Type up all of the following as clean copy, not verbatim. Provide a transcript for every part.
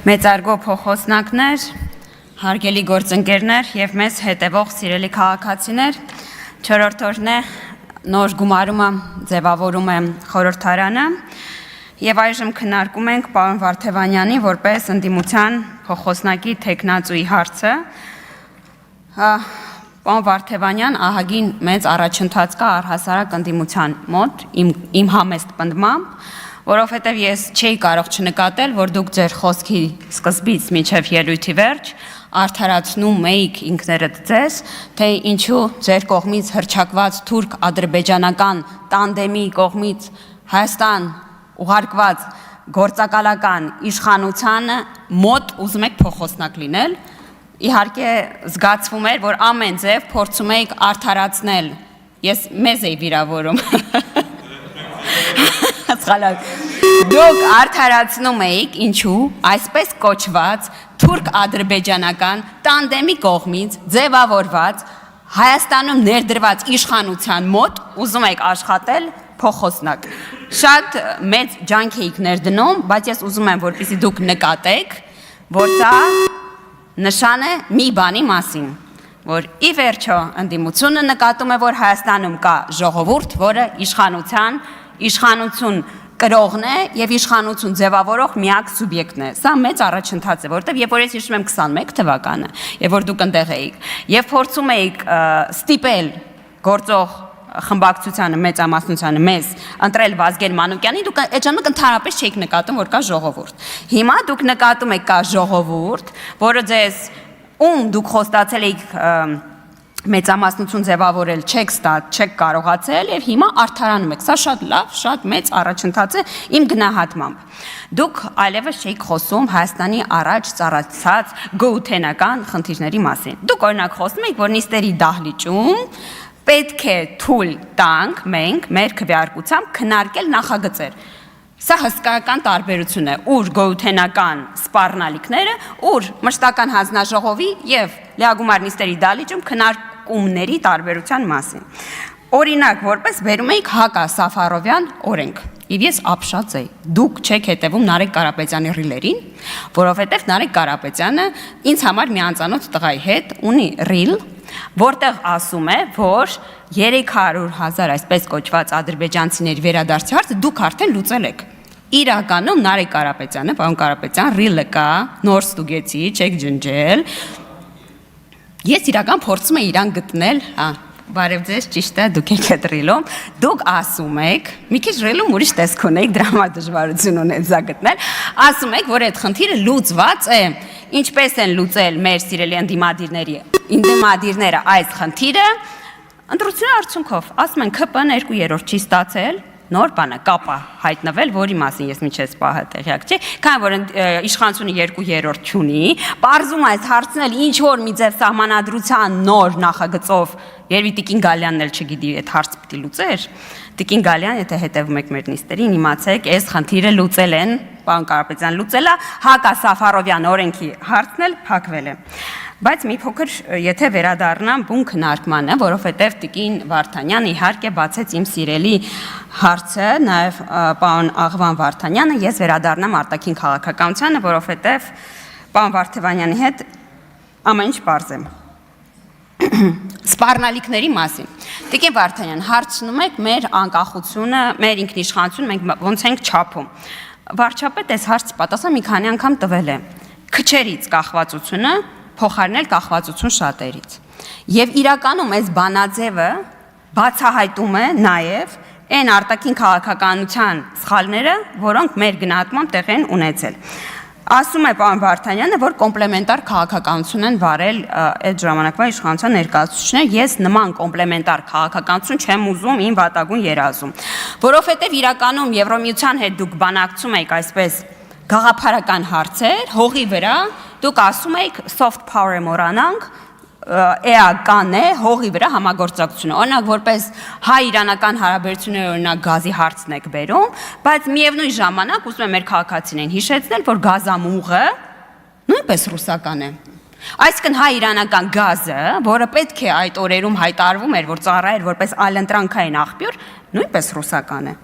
Մեծարգո փոխոսնակներ, հարգելի գործընկերներ եւ մեզ հետևող սիրելի քաղաքացիներ, 4-րդ օրն է նոր գումարումը ձևավորում է խորհրդարանը եւ այժմ քննարկում ենք պարոն Վարդևանյանի որպես ընդդիմության փոխոսնակի թեկնածուի հարցը։ Պարոն Վարդևանյան ահագին մեծ առաջընթաց կա առհասարակ ընդդիմության մոտ իմ համեստ պնդմամբ, որովհետև ես չէի կարող չնկատել, որ դուք ձեր խոսքի սկզբից մինչև ելույթի վերջ արդարացնում էիք ինքներդ ձեզ, թե ինչու ձեր կողմից հռչակված թուրք-ադրբեջանական տանդեմի կողմից Հայաստան ուղարկված գործակալական իշխանությանը մոտ ուզում եք փոխոսնակ լինել, իհարկե զգացվում էր, որ ամեն ձև փորձում էիք արդարացնել, ես մեզ էի վիրավորում, Դուք արդարացնում էիք ինչու այսպես կոչված թուրք-ադրբեջանական տանդեմի կողմից ձևավորված Հայաստանում ներդրված իշխանության մոտ ուզում եք աշխատել փոխոսնակ։ Շատ մեծ ջանք էիք ներդնում, բայց ես ուզում եմ, որպեսզի դուք նկատեք, որ դա նշան է մի բանի մասին, որ ի վերջո ընդդիմությունը նկատում է, որ Հայաստանում կա ժողովուրդ, որը իշխանություն կրողն է եւ իշխանություն ձևավորող միակ սուբյեկտն է։ Սա մեծ առաջընթաց է, որտեղ երբ որ ես հիշում եմ 21 թվականը, երբ որ դուք այնտեղ էիք, եւ փորձում էիք ստիպել գործող խմբակցությանը մեծամասնությանը մեզ ընտրել Վազգեն Մանուկյանին, դուք այդ ժամանակ ընդհանրապես չէիք նկատում, որ կա ժողովուրդ։ Հիմա դուք նկատում եք կա ժողովուրդ, որը ձեզ դուք խոստացել եք մեծամասնություն ձևավորել չեք կարողացել եւ հիմա արդարանում եք։ Սա շատ լավ, շատ մեծ առաջընթաց է իմ գնահատմամբ։ Դուք այլևս չէիք խոսում Հայաստանի առաջ ծառացած գոութենական խնդիրների մասին։ Դուք օրինակ խոսում եք, որ նիստերի դահլիճում պետք է թույլ տանք մենք մեր քվեարկությամբ քննարկել նախագծեր։ Սա հսկայական տարբերություն է, ուր գոութենական սպառնալիքները, ուր մշտական հանձնաժողովի եւ լիագումար նիստերի դահլիճում քննարկումների տարբերության մասին։ Օրինակ, որպես բերում էիք Հակա Սաֆարովյան օրենք, եւ ես ապշած էի։ Դուք չեք հետևում Նարեկ Կարապետյանի ռիլերին, որովհետեւ Նարեկ Կարապետյանը ինձ համար մի անծանոթ տղայի հետ ունի ռիլ, որտեղ ասում է, որ 300,000 այսպես կոչված ադրբեջանցիների վերադարձի հարցը դուք արդեն լուծել եք։ Իրականում Նարեկ Կարապետյանը, պարոն Կարապետյան, ռիլը կա, նոր ստուգեցի, չեք ջնջել։ Ես իրական փորձում եմ իրան գտնել, բարև ձեզ, ճիշտ է, դուք եք այդ ռիլում, դուք ասում եք, մի քիչ ռիլում ուրիշ տեսք ունեք, դրամա դժվարություն ունեք դա գտնել, ասում եք, որ այդ խնդիրը լուծված է, ինչպես են լուծել մեր սիրելի ընդդիմադիրները այս խնդիրը, ընտրությունների արդյունքով, ասում են ԿՊ-ն 2/3 չի ստացել, նոր բանը կապա հայտնվել, որի մասին ես միջից պահը տեղյակ չի, քանի որ իշխանությունը 2/3 չունի, պարզում այս հարցնել ինչ որ մի ձև սահմանադրության նոր նախագծով, երևի Տիկին Գալյանն էլ չգիտի այդ հարցը պիտի լուծեր, Տիկին Գալյան, եթե հետևում եք մեր նիստերին, իմացեք, այս խնդիրը լուծել են, պարոն Կարապետյան լուծել է, Հակա Սաֆարովյան օրենքի հարցն էլ փակվել է։ Բայց մի փոքր, եթե վերադառնամ բուն քննարկմանը, որովհետև Տիկին Վարդանյանը իհարկե բացեց իմ սիրելի հարցը, նաև պարոն Աղվան Վարդանյանը, ես վերադառնամ արտաքին քաղաքականությանը, որովհետև պարոն Վարդևանյանի հետ ամեն ինչ պարզ է։ Սպառնալիքների մասին։ Տիկին Վարդանյան, հարցնում եք մեր անկախությունը, մեր ինքնիշխանությունը մենք ոնց ենք չափում։ Վարչապետ այս հարցի պատասխան մի քանի անգամ տվել է։ Քչերից կախվածությունը փոխարինել կախվածություն շատերից։ Եվ իրականում այս բանաձևը բացահայտում է նաև այն արտաքին քաղաքականության սխալները, որոնք մեր գնահատմամբ տեղ են ունեցել։ Ասում է պարոն Վարդանյանը, որ կոմպլեմենտար քաղաքականություն են վարել այդ ժամանակվա իշխանության ներկայացուցիչները, ես նման կոմպլեմենտար քաղաքականություն չեմ ուզում իմ վատագույն երազում, որովհետև իրականում Եվրոմիության հետ դուք բանակցում եք այսպես գաղափարական հարցեր, հողի վրա, դուք ասում եք soft power-ը մոռանանք, էական է հողի վրա համագործակցությունը, օրինակ որպես հայ-իրանական հարաբերությունների օրինակ գազի հարցն եք բերում, բայց միևնույն ժամանակ ուզում եմ մեր քաղաքացիներին հիշեցնել, որ գազամուղը նույնպես ռուսական է։ Այսինքն հայ-իրանական գազը, որը պետք է այդ օրերում հայտարարվում էր, որ ծառայեր որպես այլընտրանքային աղբյուր, նույնպես ռուսական է։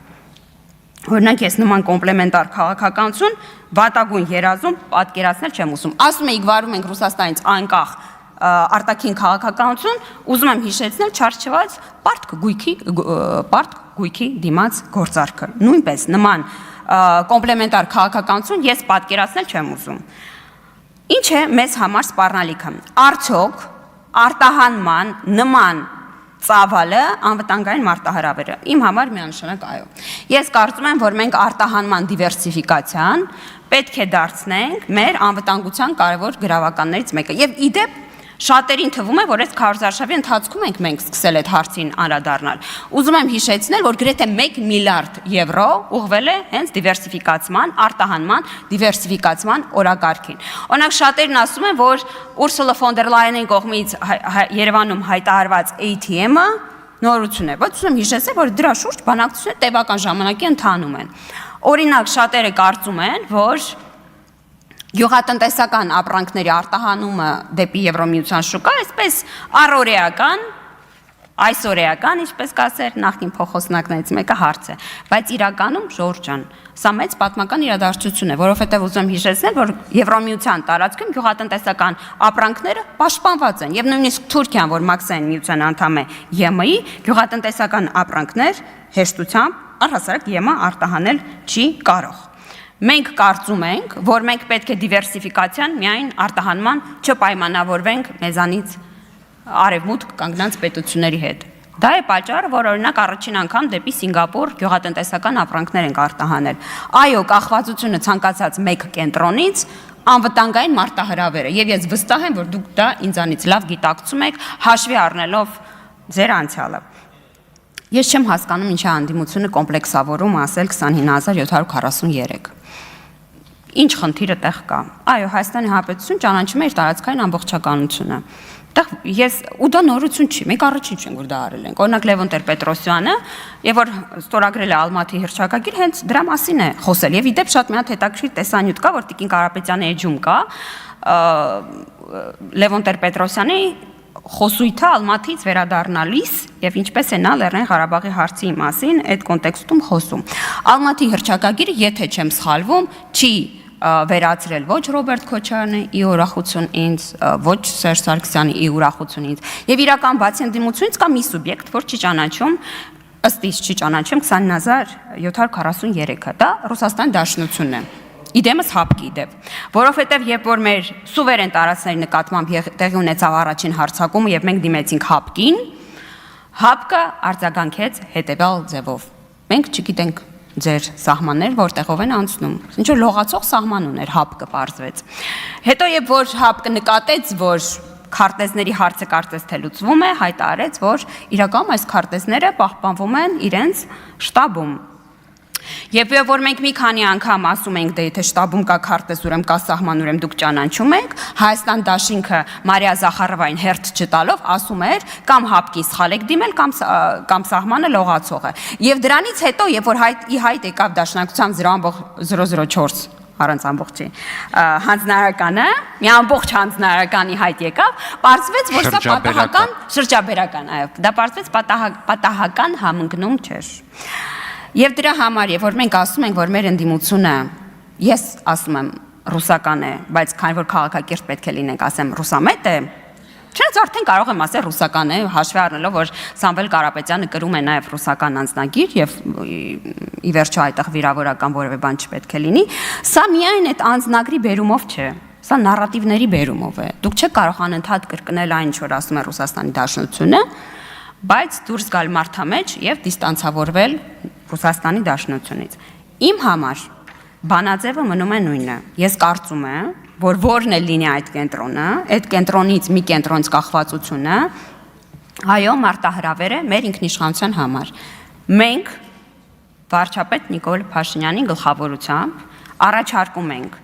Օրինակ ես նման կոմպլեմենտար քաղաքականություն վատագույն երազում պատկերացնել չեմ ուզում։ Ասում էիք վարում ենք Ռուսաստանից անկախ արտաքին քաղաքականություն, ուզում եմ հիշեցնել չարչված պարտք գույքի դիմաց գործարքը։ Նույնպես նման կոմպլեմենտար քաղաքականություն ես պատկերացնել չեմ ուզում։ Ինչ է մեզ համար սպառնալիքը։ Արդյոք արտահանման նման ծավալը անվտանգային մարտահրավեր է։ Իմ համար միանշանակ այո։ Ես կարծում եմ, որ մենք արտահանման դիվերսիֆիկացիան պետք է դարձնենք մեր անվտանգության կարևոր գրավականներից մեկը։ Եվ իդեպ շատերին թվում է, որ այս քարոզարշավի ընթացքում ենք սկսել այդ հարցին անդրադառնալ։ Ուզում եմ հիշեցնել, որ գրեթե 1 միլիարդ եվրո ուղղվել է հենց դիվերսիֆիկացման, արտահանման դիվերսիֆիկացման օրակարգին։ Օրինակ շատերն ասում են, որ Ուրսուլա ֆոն դեր Լայենի կողմից Երևանում հայտարարված ATM-ը նորություն է։ Բայց ուզում եմ հիշեցնել, որ դրա շուրջ բանակցությունները տևական ժամանակի ընթանում են։ Օրինակ շատերը կարծում են, որ գյուղատնտեսական ապրանքների արտահանումը դեպի Եվրոմիության շուկա, այսպես առօրեական, այսօրեական, ինչպես կասեր նախկին փոխոսնակներից մեկը հարց է, բայց իրականում Ժորժ ջան, սա մեծ պատմական իրադարձություն է, որովհետև ուզում եմ հիշեցնել, որ Եվրոմիության տարածքում գյուղատնտեսական ապրանքները պաշտպանված են, եւ նույնիսկ Թուրքիան, որ մաքսային միության անդամ է ԵՄ-ի, գյուղատնտեսական ապրանքներ հեշտությամբ առհասարակ ԵՄ արտահանել չի կարող։ Մենք կարծում ենք, որ մենք պետք է դիվերսիֆիկացիան միայն արտահանման չպայմանավորվենք մեզանից արևմուտք կանգնած պետությունների հետ։ Դա է պատճառը, որ օրինակ առաջին անգամ դեպի Սինգապուր գյուղատնտեսական ապրանքներ ենք արտահանել։ Այո, կախվածությունը ցանկացած մեկ կենտրոնից անվտանգային մարտահրավեր է, եւ ես վստահ եմ, որ դուք դա ինձանից լավ գիտակցում եք, հաշվի առնելով ձեր անցյալը։ Ես չեմ հասկանում ինչի անդիմությունը կոմպլեքսավորում ասել 29743։ Ինչ խնդիրը տեղ կա։ Այո, Հայաստանի Հանրապետություն ճանաչում է իր տարածքային ամբողջականությունը։ Տեղ ես ու դա նորություն չի, մենք առաջին չենք որ դա արել ենք։ Օրինակ Լևոն Տեր-Պետրոսյանը, եւ որ ստորագրել է Ալմատի հռչակագիր, հենց դրա մասին է խոսել։ Եվ իդեպ շատ մի հատ հետաքրքիր տեսանյութ կա, որ Տիկին Կարապետյանի էջում կա Լևոն Տեր-Պետրոսյանի խոսույթը Ալմատից վերադառնալիս եւ ինչպես է նա Լեռնային Ղարաբաղի հարցի մասին այդ կոնտեքստում խոսում։ Ալմատի հռչակագիրը, եթե չեմ սխալվում, չի վերացրել ոչ Ռոբերտ Քոչարյանի ի ուրախություն ինձ, ոչ Սերժ Սարգսյանի ի ուրախություն ինձ։ Եվ իրական բացի ընդդիմությունից կա մի սուբյեկտ, որ չի ճանաչում, ըստ իս չի ճանաչում 20743-ը, դա Ռուսաստանի Դաշնությունն է։ Իդեմս հապկի իդեպ, որովհետև երբ որ մեր սուվերեն տարածքների նկատմամբ տեղի ունեցավ առաջին հարձակումը եւ մենք դիմեցինք հապկին, հապկը արձագանքեց հետեւյալ ձևով. մենք չգիտենք ձեր սահմաններ որտեղով են անցնում, ինչ որ լողացող սահման ուներ հապկը պարզվեց։ Հետո երբ որ հապկը նկատեց, որ քարտեզների հարցը կարծես թե լուծվում է, հայտարարեց, որ իրականում այս քարտեզները պահպանվում են իրենց շտաբում։ Եվ որ մենք մի քանի անգամ ասում ենք, դե եթե շտաբում կա քարտեզ, ուրեմն կա սահման, ուրեմն դուք ճանաչում եք, Հայաստան դաշինքը Մարիա Զախարովային հերթ չտալով ասում էր, կամ հապկի սխալ եք դիմել, կամ սահմանը լողացող է։ Եվ դրանից հետո, երբ որ ի հայտ եկավ Դաշնակցության 0.004 առանց ամբողջի հանձնարարականը, մի ամբողջ հանձնարարականի հայտ եկավ, պարզվեց, որ սա պատահական շրջաբերական, այո, դա պարզվեց պատահական համընկնում չէր։ Եվ դրա համար, երբ որ մենք ասում ենք, որ մեր ընդդիմությունը, ես ասում եմ ռուսական է, բայց քանի որ քաղաքակիրթ պետք է լինենք, ասեմ ռուսամետ է, չնայած արդեն կարող եմ ասել ռուսական է, հաշվի առնելով, որ Սամվել Կարապետյանը կրում է նաև ռուսական անձնագիր եւ ի վերջո այդտեղ վիրավորական որևէ բան չպետք է լինի, սա միայն այդ անձնագրի բերումով չէ, սա նարատիվների բերումով է։ Դուք չեք կարող անընդհատ կրկնել այն, ինչ որ ասում է Ռուսաստանի Դաշնությունը, բայց դուրս գալ մարդամեջ եւ դիստանցավորվել Ռուսաստանի Դաշնությունից։ Իմ համար բանաձևը մնում է նույնը։ Ես կարծում եմ, որ որն է լինի այդ կենտրոնը, այդ կենտրոնից մի կենտրոնից կախվածությունը, այո, մարտահրավեր է մեր ինքնիշխանության համար։ Մենք վարչապետ Նիկոլ Փաշինյանի գլխավորությամբ առաջարկում ենք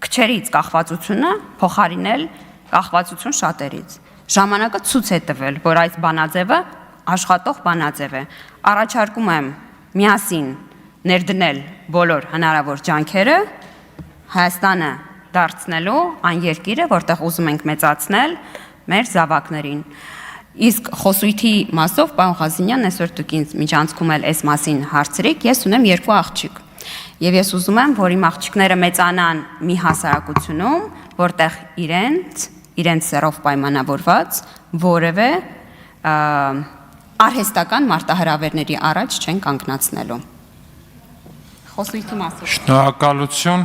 քչերից կախվածությունը փոխարինել կախվածություն շատերից։ Ժամանակը ցույց է տվել, որ այս բանաձևը աշխատող բանաձև է։ Առաջարկում եմ միասին ներդնել բոլոր հնարավոր ջանքերը Հայաստանը դարձնելու այն երկիրը, որտեղ ուզում ենք մեծացնել մեր զավակներին։ Իսկ խոսույթի մասով, պարոն Ղազինյան, այսօր դուք ինձ միջանցքում էլ այս մասին հարցրիք, ես ունեմ 2 աղջիկ։ Եվ ես ուզում եմ, որ իմ աղջիկները մեծանան մի հասարակությունում, որտեղ իրենց սեռով պայմանավորված որևէ արհեստական մարտահրավերների առաջ չեն կանգնացնելու։ Խոսույթի մասով։ Շնորհակալություն։